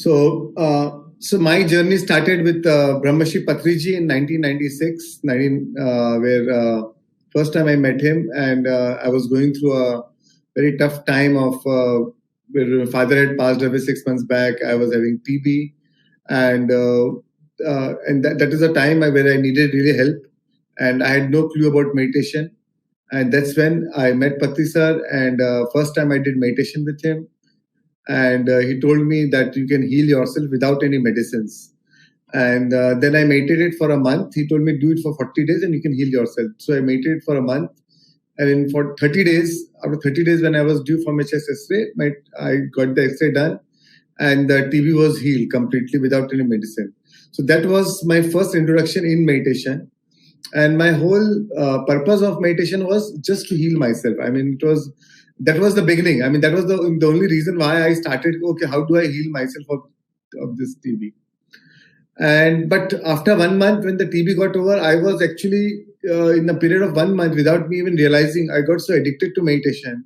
So my journey started with Brahmashi Patriji in 1996, where first time I met him, and I was going through a very tough time of where my father had passed away 6 months back. I was having TB, and that is a time where I needed really help, and I had no clue about meditation. And that's when I met Patri sir, and first time I did meditation with him. And he told me that you can heal yourself without any medicines. And then I meditated for a month. He told me do it for 40 days and you can heal yourself. So I meditated for a month, and for 30 days, after 30 days when I was due for my chest X-ray, I got the X-ray done, and the TB was healed completely without any medicine. So that was my first introduction in meditation. And my whole purpose of meditation was just to heal myself. I mean, that was the beginning. I mean, that was the only reason why I started, okay, how do I heal myself of this TB? But after 1 month, when the TB got over, I was actually in a period of 1 month, without me even realizing, I got so addicted to meditation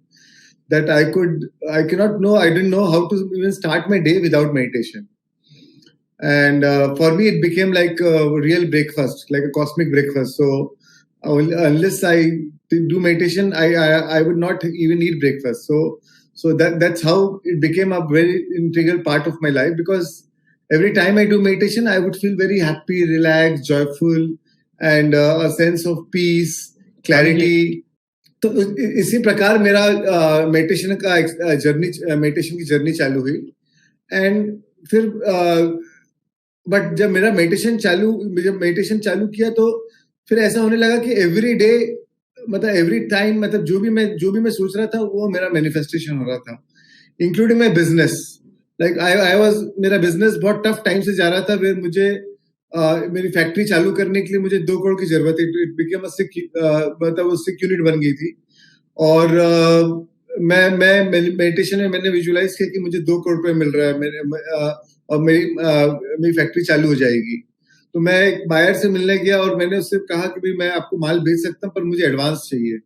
that I didn't know how to even start my day without meditation. And for me, it became like a real breakfast, like a cosmic breakfast. So unless I do meditation, I would not even eat breakfast. So that's how it became a very integral part of my life, because every time I do meditation, I would feel very happy, relaxed, joyful, and a sense of peace, clarity. तो इसी प्रकार मेरा meditation की journey चालू हुई. And फिर but जब मेरा मेडिटेशन चालू किया, तो फिर ऐसा होने लगा कि एवरी डे, मतलब एवरी टाइम, मतलब जो भी मैं सोच रहा था वो मेरा मैनिफेस्टेशन हो रहा था, इंक्लूडिंग माय बिजनेस. लाइक मेरा बिजनेस बहुत टफ टाइम से जा रहा था. फिर मुझे मेरी फैक्ट्री चालू करने के लिए मुझे 2 करोड़ की जरूरत थी. इट बिकेम मतलब वो 6 यूनिट बन गई थी. और मैं मेडिटेशन में मैंने विजुअलाइज किया कि मुझे 2 करोड़ रुपए मिल रहा है और मेरी फैक्ट्री चालू हो जाएगी. तो मैं एक बायर से मिलने गया और मैंने उससे कहा कि भाई मैं आपको माल बेच सकता हूँ, पर मुझे एडवांस चाहिए.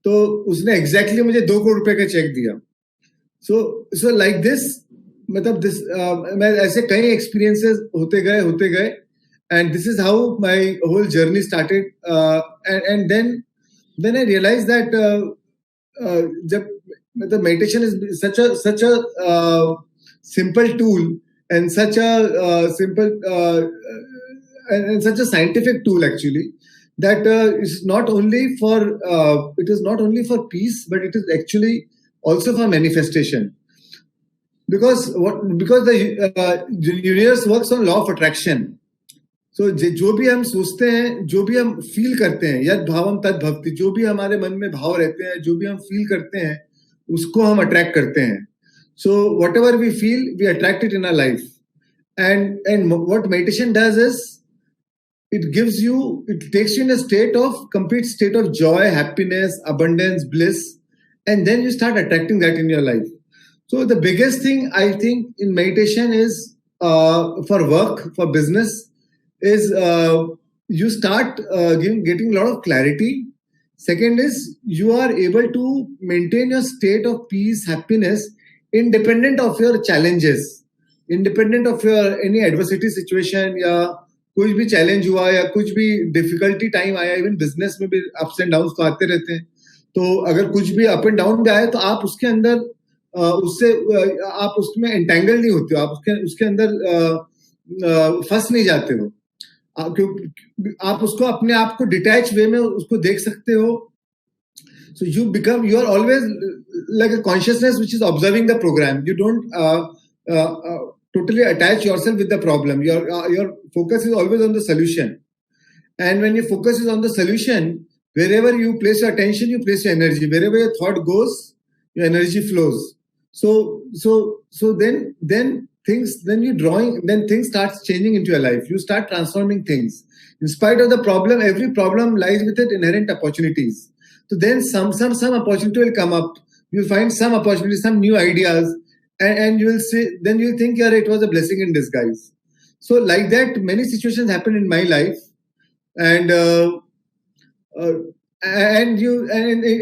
तो उसने एग्जैक्टली मुझे 2 करोड़ रुपए का चेक दिया. सो लाइक दिस, मतलब मैं ऐसे कई एक्सपीरियंसेस होते गए and this is how my whole journey started. And then I realise that जब मतलब meditation is such a simple tool and such a scientific tool, actually, that is not only for peace, but it is actually also for manifestation, because the universe works on law of attraction. So जो भी हम सोचते हैं, जो भी हम feel करते हैं, यद भावम तद भवति, जो भी हमारे मन में भाव रहते हैं, जो भी हम फील करते हैं, उसको हम अट्रैक्ट करते हैं. So whatever we feel, we attract it in our life. And what meditation does is, it takes you in a complete state of joy, happiness, abundance, bliss, and then you start attracting that in your life. So the biggest thing I think in meditation is, for work, for business, is you start getting a lot of clarity. Second is, you are able to maintain your state of peace, happiness, independent of your challenges, independent of your any adversity situation, या कुछ भी challenge हुआ या कुछ भी difficulty time आया. Even business में भी अप्स एंड डाउन्स तो आते रहते हैं. तो अगर कुछ भी अप एंड डाउन भी आए, तो आप उसके अंदर आप उसमें एंटेंगल नहीं होते हो, आप उसके अंदर फंस नहीं जाते हो, क्योंकि आप उसको अपने आप को डिटैच वे में उसको देख सकते हो. So you are always like a consciousness which is observing the program. You don't totally attach yourself with the problem. Your focus is always on the solution. And when your focus is on the solution, wherever you place your attention, you place your energy. Wherever your thought goes, your energy flows. So then things starts changing into your life. You start transforming things. In spite of the problem, every problem lies with it inherent opportunities. So then some opportunity will come up. You'll find some opportunity, some new ideas, and you will see. Then you'll think, yeah, it was a blessing in disguise. So like that, many situations happen in my life, and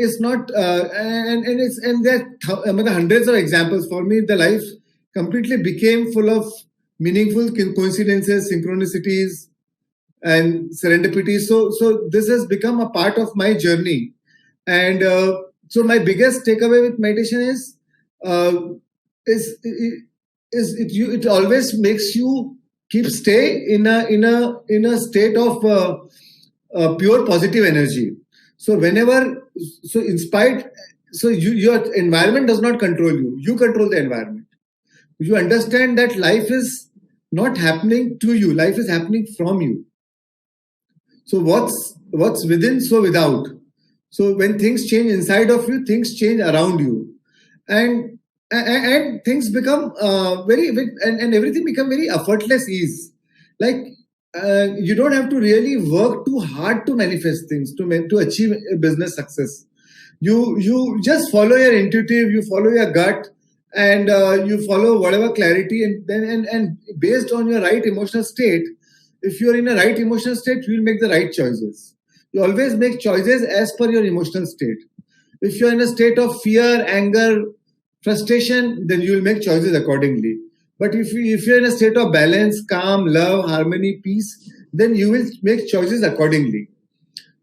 it's not, and there are hundreds of examples for me. The life completely became full of meaningful coincidences, synchronicities, and serendipity. So this has become a part of my journey. And so my biggest takeaway with meditation uh, is it always makes you stay in a state of pure positive energy. So whenever, so in spite, so your environment does not control you. You control the environment. You understand that life is not happening to you. Life is happening from you. So what's within, so without. So when things change inside of you, things change around you, and things become and everything become very effortless ease. Like you don't have to really work too hard to manifest things to achieve a business success. You just follow your intuitive, you follow your gut, and you follow whatever clarity, and then and based on your right emotional state. If you're in a right emotional state, you will make the right choices. You always make choices as per your emotional state. If you're in a state of fear, anger, frustration, then you will make choices accordingly. But if you're in a state of balance, calm, love, harmony, peace, then you will make choices accordingly.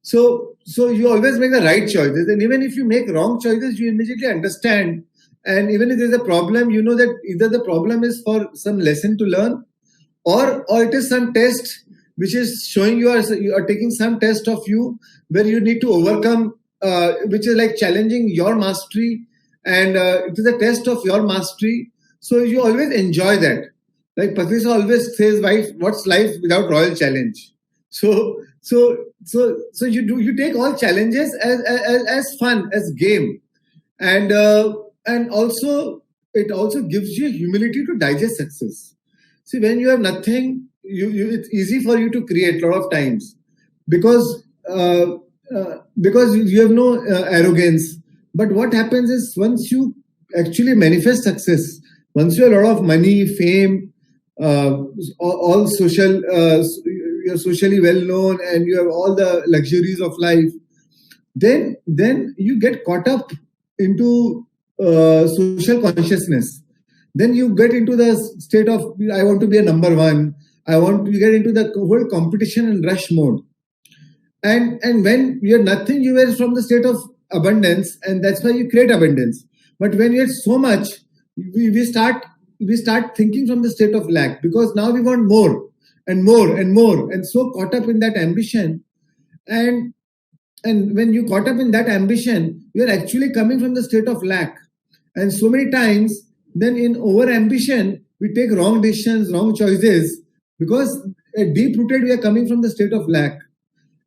So you always make the right choices. And even if you make wrong choices, you immediately understand. And even if there's a problem, you know that either the problem is for some lesson to learn, or it is some test which is showing you are taking some test of you where you need to overcome, which is like challenging your mastery, and it is a test of your mastery. So you always enjoy that. Like Patricia always says, "Wife, what's life without royal challenge?" So you take all challenges as fun, as game, and also it also gives you humility to digest success. See, when you have nothing, it's easy for you to create a lot of times because you have no arrogance. But what happens is once you actually manifest success, once you have a lot of money, fame, all social, you're socially well known, and you have all the luxuries of life, then you get caught up into social consciousness. Then you get into the state of I want to be a number one. You get into the whole competition and rush mode. And when you're nothing, you are from the state of abundance, and that's why you create abundance. But when you have so much, we start thinking from the state of lack, because now we want more and more and more, and so caught up in that ambition. And when you caught up in that ambition, you're actually coming from the state of lack. And so many times, then in over ambition, we take wrong decisions, wrong choices, because deep rooted we are coming from the state of lack.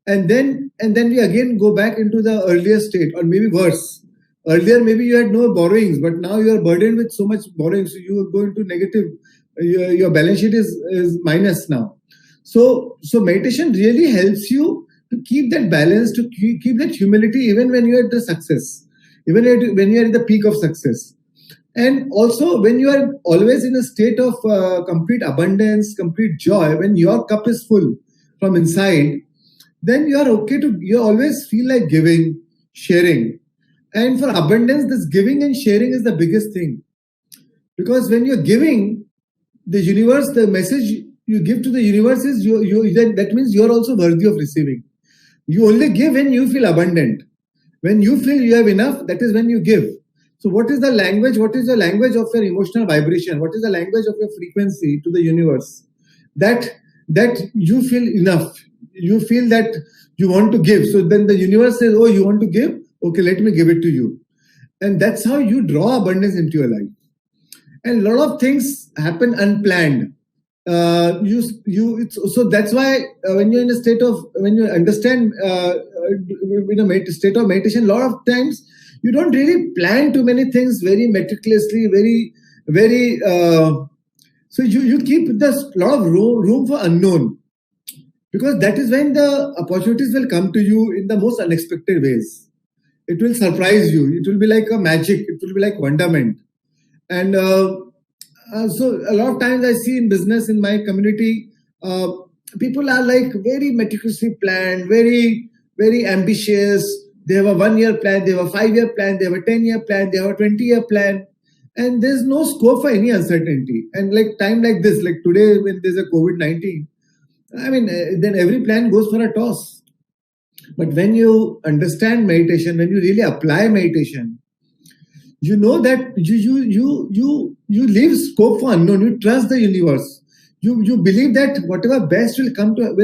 And then we again go back into the earlier state, or maybe worse. Earlier, maybe you had no borrowings, but now you are burdened with so much borrowing, so you are going to negative. Your balance sheet is minus now. So meditation really helps you to keep that balance, to keep that humility, even when you are at the success, even when you are at the peak of success. And also when you are always in a state of complete abundance, complete joy, when your cup is full from inside, then you are okay to, you always feel like giving, sharing. And for abundance, this giving and sharing is the biggest thing. Because when you're giving, the universe, the message you give to the universe is that means you're also worthy of receiving. You only give when you feel abundant. When you feel you have enough, that is when you give. So what is the language? What is the language of your emotional vibration? What is the language of your frequency to the universe? That you feel enough. You feel that you want to give. So then the universe says, oh, you want to give? Okay, let me give it to you. And that's how you draw abundance into your life. And a lot of things happen unplanned. So that's why when you're in a state of, when you understand in a state of meditation, a lot of times you don't really plan too many things very meticulously, very. So you keep this lot of room for unknown, because that is when the opportunities will come to you in the most unexpected ways. It will surprise you. It will be like a magic. It will be like wonderment. And so a lot of times I see in business, in my community, people are like very meticulously planned, very, very ambitious. They have a 1 year plan, they have a 5 year plan, they have a 10 year plan, they have a 20 year plan. and there's no scope for any uncertainty. And like time like this, like today when there's a COVID-19, I mean, then every plan goes for a toss. But when you understand meditation, when you really apply meditation, you know that you leave scope for unknown. You trust the universe. You believe that whatever best will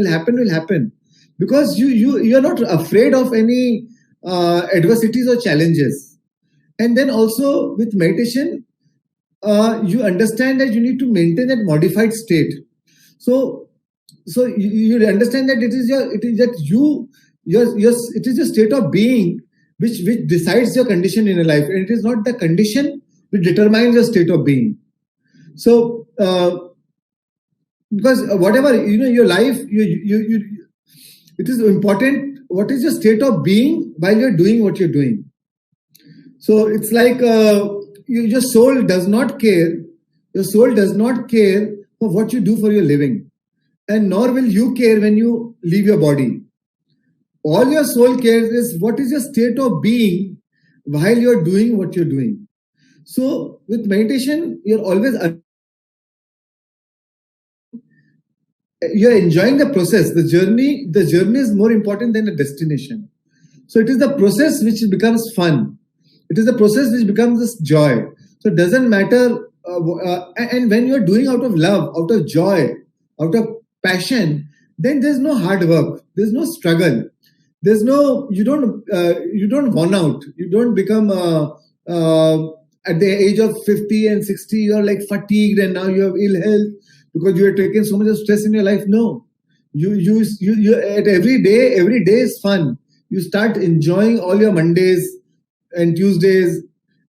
happen, because you're not afraid of any adversities or challenges. And then also with meditation, you understand that you need to maintain that modified state. So you understand that it is your state of being which decides your condition in your life, and it is not the condition which determines your state of being. So because whatever your life, it is important what is your state of being while you're doing what you're doing. So it's like your soul does not care. Your soul does not care for what you do for your living, and nor will you care when you leave your body. All your soul cares is what is your state of being while you're doing what you're doing. So with meditation, you're enjoying the process. The journey is more important than the destination. So it is the process which becomes fun. It is the process which becomes this joy. So it doesn't matter. And when you're doing out of love, out of joy, out of passion, then there's no hard work. There's no struggle. There's no, you don't burn out. You don't become at the age of 50 and 60, you're like fatigued and now you have ill health because you are taking so much of stress in your life. No, you at every day is fun. You start enjoying all your Mondays and Tuesdays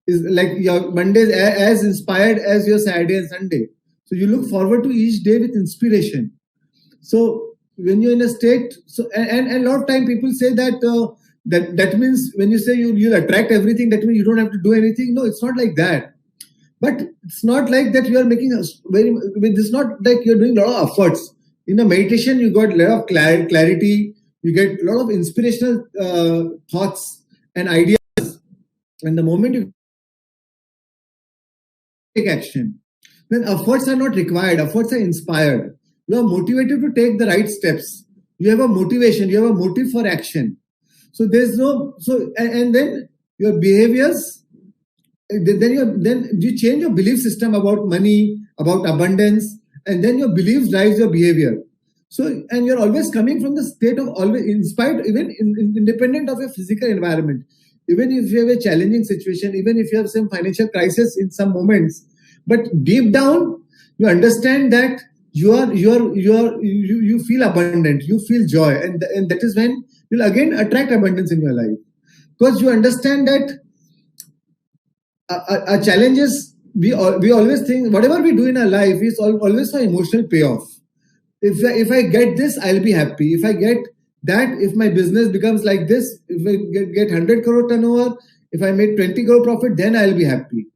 is like your Mondays as inspired as your Saturday and Sunday. So you look forward to each day with inspiration. So when you're in a state, so and a lot of time people say that that means when you say you'll attract everything, that means you don't have to do anything. No, it's not like that. But it's not like that you are making it's not like you're doing a lot of efforts. In a meditation, you got a lot of clarity, you get a lot of inspirational thoughts and ideas. And the moment you take action, then efforts are not required, efforts are inspired. You are motivated to take the right steps. You have a motivation, you have a motive for action. So there's no, and then your behaviors, then you change your belief system about money, about abundance, and then your beliefs drives your behavior. So, and you're always coming from the state of always inspired, even independent of your physical environment. Even if you have a challenging situation, even if you have some financial crisis in some moments, but deep down, you understand that you feel abundant, you feel joy, and that is when you'll again attract abundance in your life, because you understand that our challenges, we always think whatever we do in our life is always for emotional payoff. If I get this, I'll be happy. If I get that, if my business becomes like this, if I get 100 crore turnover, if I make 20 crore profit, then I'll be happy.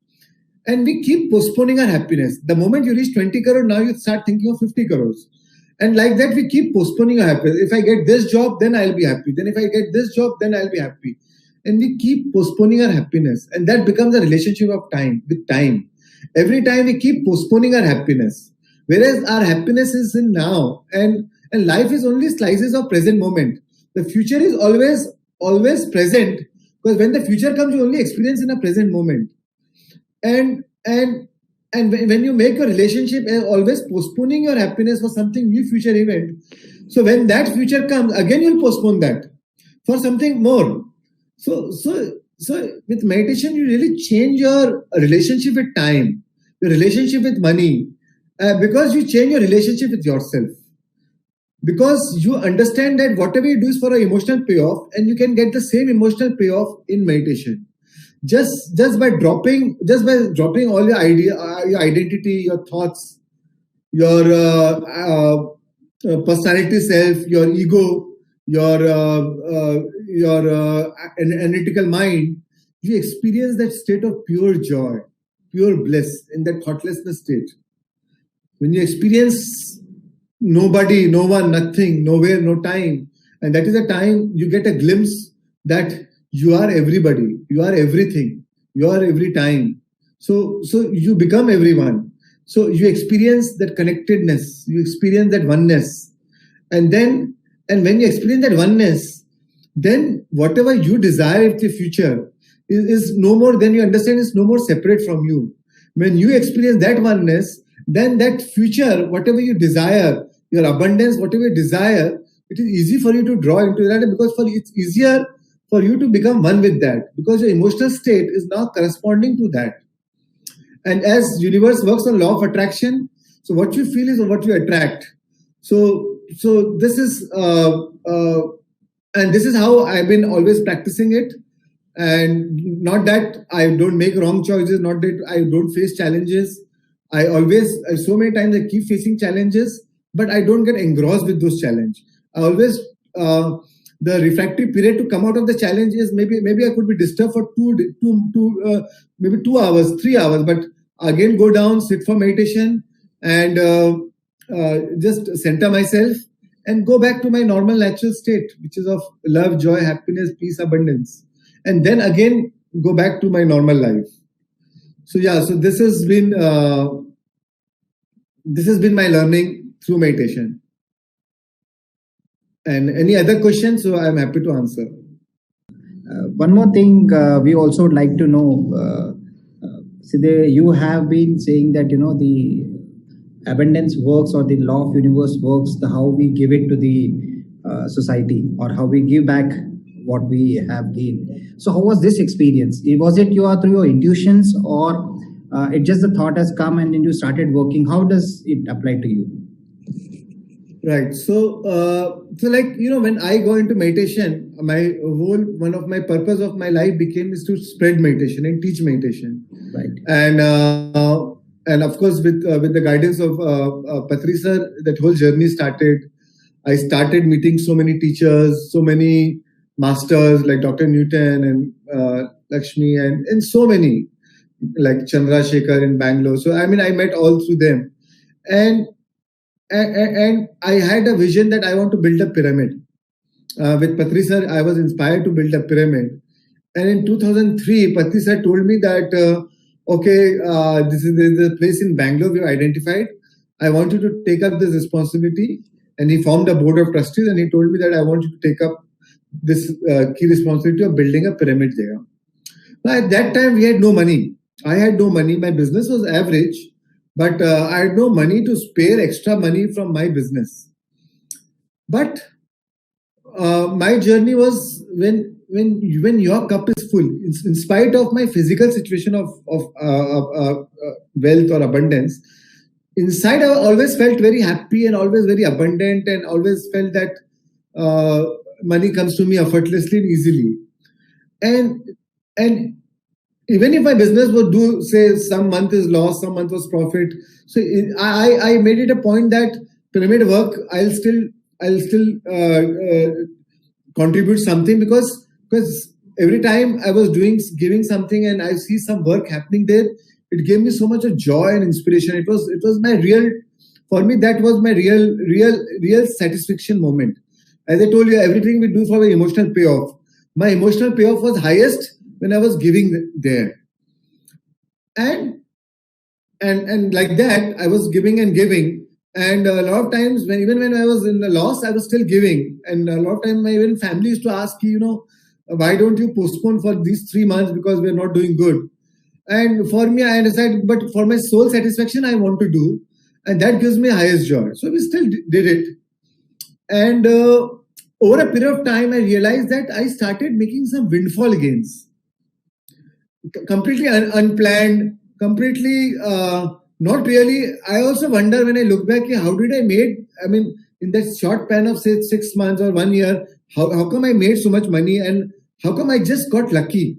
And we keep postponing our happiness. The moment you reach 20 crore, now you start thinking of 50 crores. And like that, we keep postponing our happiness. If I get this job, then I'll be happy. Then if I get this job, then I'll be happy. And we keep postponing our happiness. And that becomes a relationship of time, with time. Every time we keep postponing our happiness. Whereas our happiness is in now. And life is only slices of present moment. The future is always present. Because when the future comes, you only experience in a present moment. And when you make your relationship always postponing your happiness for something new future event, so when that future comes, again you'll postpone that for something more. So with meditation, you really change your relationship with time, your relationship with money, because you change your relationship with yourself. Because you understand that whatever you do is for an emotional payoff, and you can get the same emotional payoff in meditation. Just by dropping all your your identity, your thoughts, your personality self, your ego, your analytical mind, you experience that state of pure joy, pure bliss in that thoughtlessness state. When you experience nobody, no one, nothing, nowhere, no time, and that is the time you get a glimpse that you are everybody, you are everything, you are every time. So you become everyone. So you experience that connectedness, you experience that oneness. And when you experience that oneness, then whatever you desire in the future is no more, then you understand it's no more separate from you. When you experience that oneness, then that future, whatever you desire, your abundance, whatever you desire, it is easy for you to draw into that, because it's easier for you to become one with that, because your emotional state is now corresponding to that. And as universe works on law of attraction, so what you feel is what you attract. So this is and this is how I've been always practicing it. And not that I don't make wrong choices, not that I don't face challenges. I always, so many times I keep facing challenges, but I don't get engrossed with those challenges. I always, the refractory period to come out of the challenge is maybe I could be disturbed for maybe 2 hours, 3 hours, but again go down, sit for meditation, and just center myself and go back to my normal natural state, which is of love, joy, happiness, peace, abundance. And then again go back to my normal life. So yeah, so this has been my learning through meditation. And any other questions? So I'm happy to answer. One more thing we also would like to know. Siddhe, you have been saying that the abundance works, or the law of universe works, how we give it to the society, or how we give back what we have gained. So how was this experience? Was it through your intuitions, or it just the thought has come and then you started working? How does it apply to you? Right. So like, when I go into meditation, one of my purpose of my life is to spread meditation and teach meditation. Right. And of course, with the guidance of Patri sir, that whole journey started. I started meeting so many teachers, so many masters like Dr. Newton and Lakshmi and so many, like Chandra Shekhar in Bangalore. So I met all through them. And I had a vision that I want to build a pyramid. With Patri sir, I was inspired to build a pyramid. And in 2003, Patri sir told me that, this is a place in Bangalore we've identified. I want you to take up this responsibility. And he formed a board of trustees, and he told me that I want you to take up this key responsibility of building a pyramid there. Now, at that time, we had no money. I had no money. My business was average. But I had no money to spare extra money from my business. But my journey was when your cup is full, in spite of my physical situation of wealth or abundance, inside I always felt very happy and always very abundant, and always felt that money comes to me effortlessly and easily. And even if my business would do, say, some month is loss, some month was profit. So I made it a point that pyramid work, I'll still contribute something, because every time I was giving something and I see some work happening there, it gave me so much of joy and inspiration. It was my real, for me, that was my real satisfaction moment. As I told you, everything we do for the emotional payoff. My emotional payoff was highest when I was giving there. And like that, I was giving and giving. And a lot of times, even when I was in the loss, I was still giving. And a lot of times, my even family used to ask, why don't you postpone for these 3 months, because we're not doing good. And for me, I decided, but for my soul satisfaction, I want to do. And that gives me highest joy. So we still did it. And over a period of time, I realized that I started making some windfall gains. Completely unplanned, completely not really. I also wonder when I look back, how did I made, in that short span of say 6 months or 1 year, how come I made so much money, and how come I just got lucky?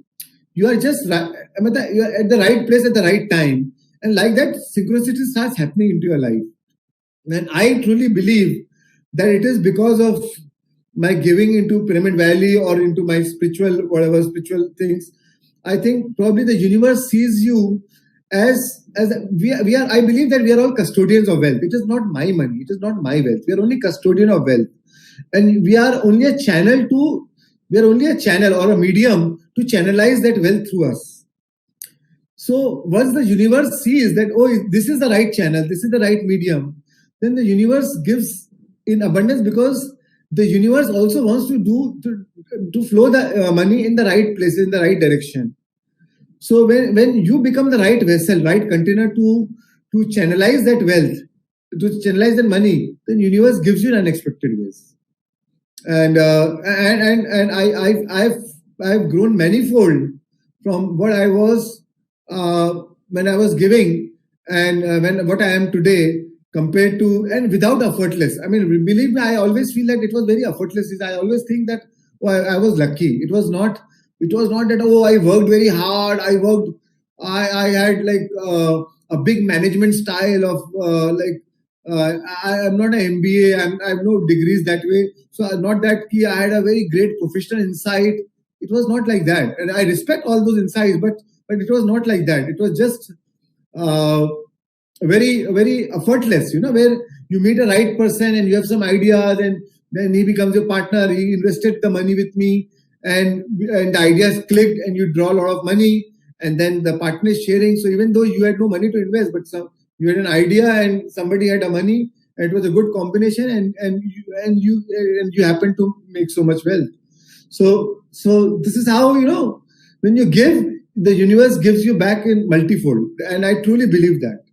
You are just, you are at the right place at the right time. And like that, synchronicity starts happening into your life. And I truly believe that it is because of my giving into Pyramid Valley or into my spiritual things. I think probably the universe sees you as we are. I believe that we are all custodians of wealth. It is not my money. It is not my wealth. We are only custodian of wealth, and we are only a channel or a medium to channelize that wealth through us. So once the universe sees that, oh, this is the right channel, this is the right medium, then the universe gives in abundance, because the universe also wants to flow the money in the right place, in the right direction. So when you become the right vessel, right container to channelize that wealth, to channelize that money, then universe gives you in unexpected ways. And I've grown manifold from what I was when I was giving, and when what I am today, compared to, and without effortless. I mean, believe me, I always feel that it was very effortless. I always think that, oh, I was lucky. It was not that, oh, I worked very hard. I had like a big management style of I am not an MBA. I have no degrees that way. So not that key. I had a very great professional insight. It was not like that. And I respect all those insights, but it was not like that. It was just very, very effortless, where you meet a right person and you have some ideas, and then he becomes your partner. He invested the money with me, and the ideas clicked, and you draw a lot of money, and then the partner is sharing. So even though you had no money to invest, but you had an idea and somebody had a money, and it was a good combination, and you happen to make so much wealth. So this is how, when you give, the universe gives you back in multifold, and I truly believe that.